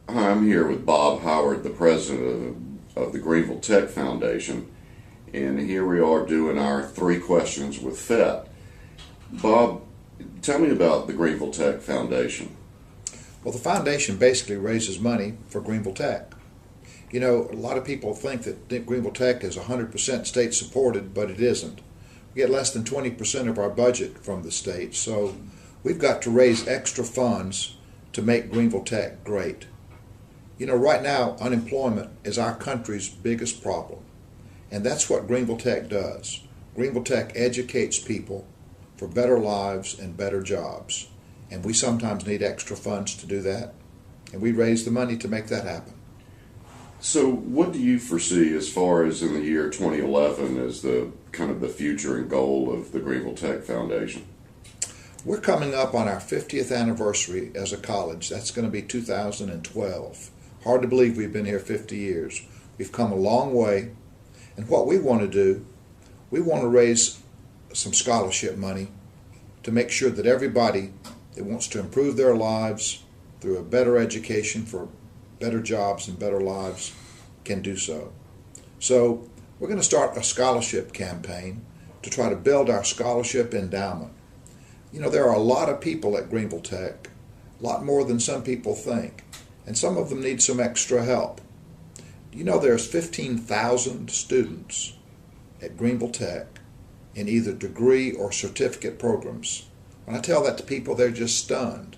Hi, I'm here with Bob Howard, the president of the Greenville Tech Foundation, and here we are doing our 3 questions with FET. Bob, tell me about the Greenville Tech Foundation. Well, the foundation basically raises money for Greenville Tech. You know, a lot of people think that Greenville Tech is 100% state supported, but it isn't. We get less than 20% of our budget from the state, so we've got to raise extra funds to make Greenville Tech great. You know, right now, unemployment is our country's biggest problem, and that's what Greenville Tech does. Greenville Tech educates people for better lives and better jobs, and we sometimes need extra funds to do that, and we raise the money to make that happen. So, what do you foresee as far as in the year 2011 as the kind of the future and goal of the Greenville Tech Foundation? We're coming up on our 50th anniversary as a college. That's going to be 2012. Hard to believe we've been here 50 years. We've come a long way, and what we want to do, we want to raise some scholarship money to make sure that everybody that wants to improve their lives through a better education for better jobs and better lives can do so. So we're going to start a scholarship campaign to try to build our scholarship endowment. You know, there are a lot of people at Greenville Tech, a lot more than some people think, and some of them need some extra help. You know, there's 15,000 students at Greenville Tech in either degree or certificate programs. When I tell that to people, they're just stunned.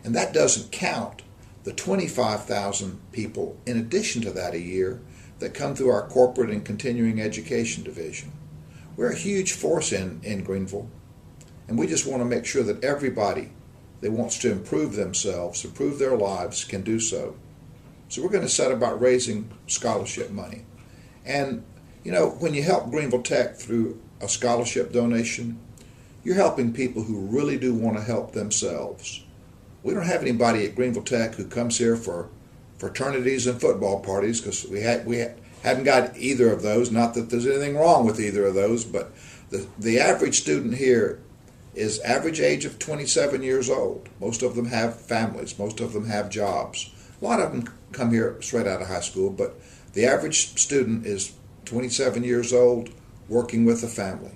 And that doesn't count the 25,000 people in addition to that a year that come through our corporate and continuing education division. We're a huge force in Greenville, and we just want to make sure that everybody that wants to improve themselves, improve their lives, can do so. So we're going to set about raising scholarship money. And, you know, when you help Greenville Tech through a scholarship donation, you're helping people who really do want to help themselves. We don't have anybody at Greenville Tech who comes here for fraternities and football parties, because we haven't got either of those. Not that there's anything wrong with either of those, but the average student here is average age of 27 years old. Most of them have families. Most of them have jobs. A lot of them come here straight out of high school, but the average student is 27 years old, working with a family,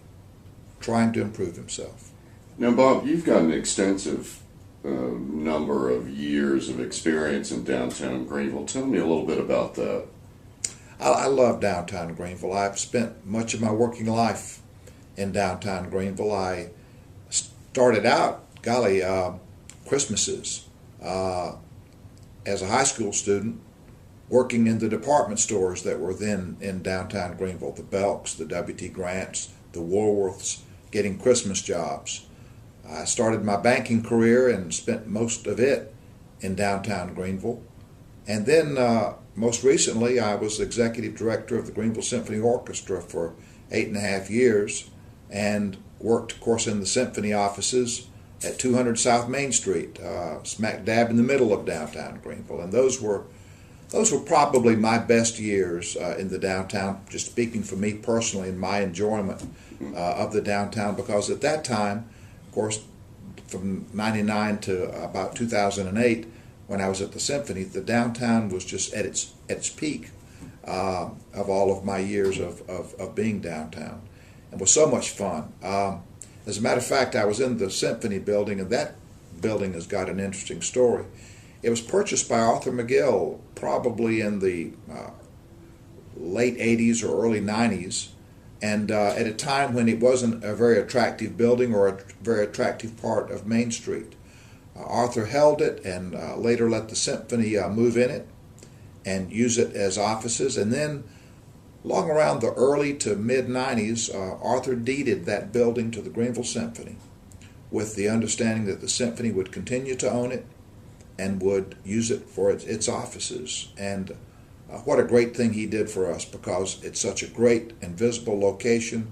trying to improve himself. Now, Bob, you've got an extensive number of years of experience in downtown Greenville. Tell me a little bit about that. I love downtown Greenville. I've spent much of my working life in downtown Greenville. I started out, Christmases as a high school student, working in the department stores that were then in downtown Greenville, the Belks, the W.T. Grants, the Woolworths, getting Christmas jobs. I started my banking career and spent most of it in downtown Greenville. And then most recently I was executive director of the Greenville Symphony Orchestra for 8.5 years and worked, of course, in the symphony offices at 200 South Main Street, smack dab in the middle of downtown Greenville. And those were probably my best years in the downtown, just speaking for me personally and my enjoyment of the downtown, because at that time, of course, from 99 to about 2008, when I was at the Symphony, the downtown was just at its peak of all of my years of being downtown. It was so much fun. As a matter of fact, I was in the Symphony building, and that building has got an interesting story. It was purchased by Arthur McGill probably in the late 80s or early 90s, and at a time when it wasn't a very attractive building or a very attractive part of Main Street. Arthur held it and later let the Symphony move in it and use it as offices. And then, long around the early to mid-90s, Arthur deeded that building to the Greenville Symphony with the understanding that the Symphony would continue to own it and would use it for its offices. And what a great thing he did for us, because it's such a great and visible location,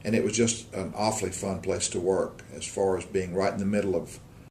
and it was just an awfully fun place to work as far as being right in the middle of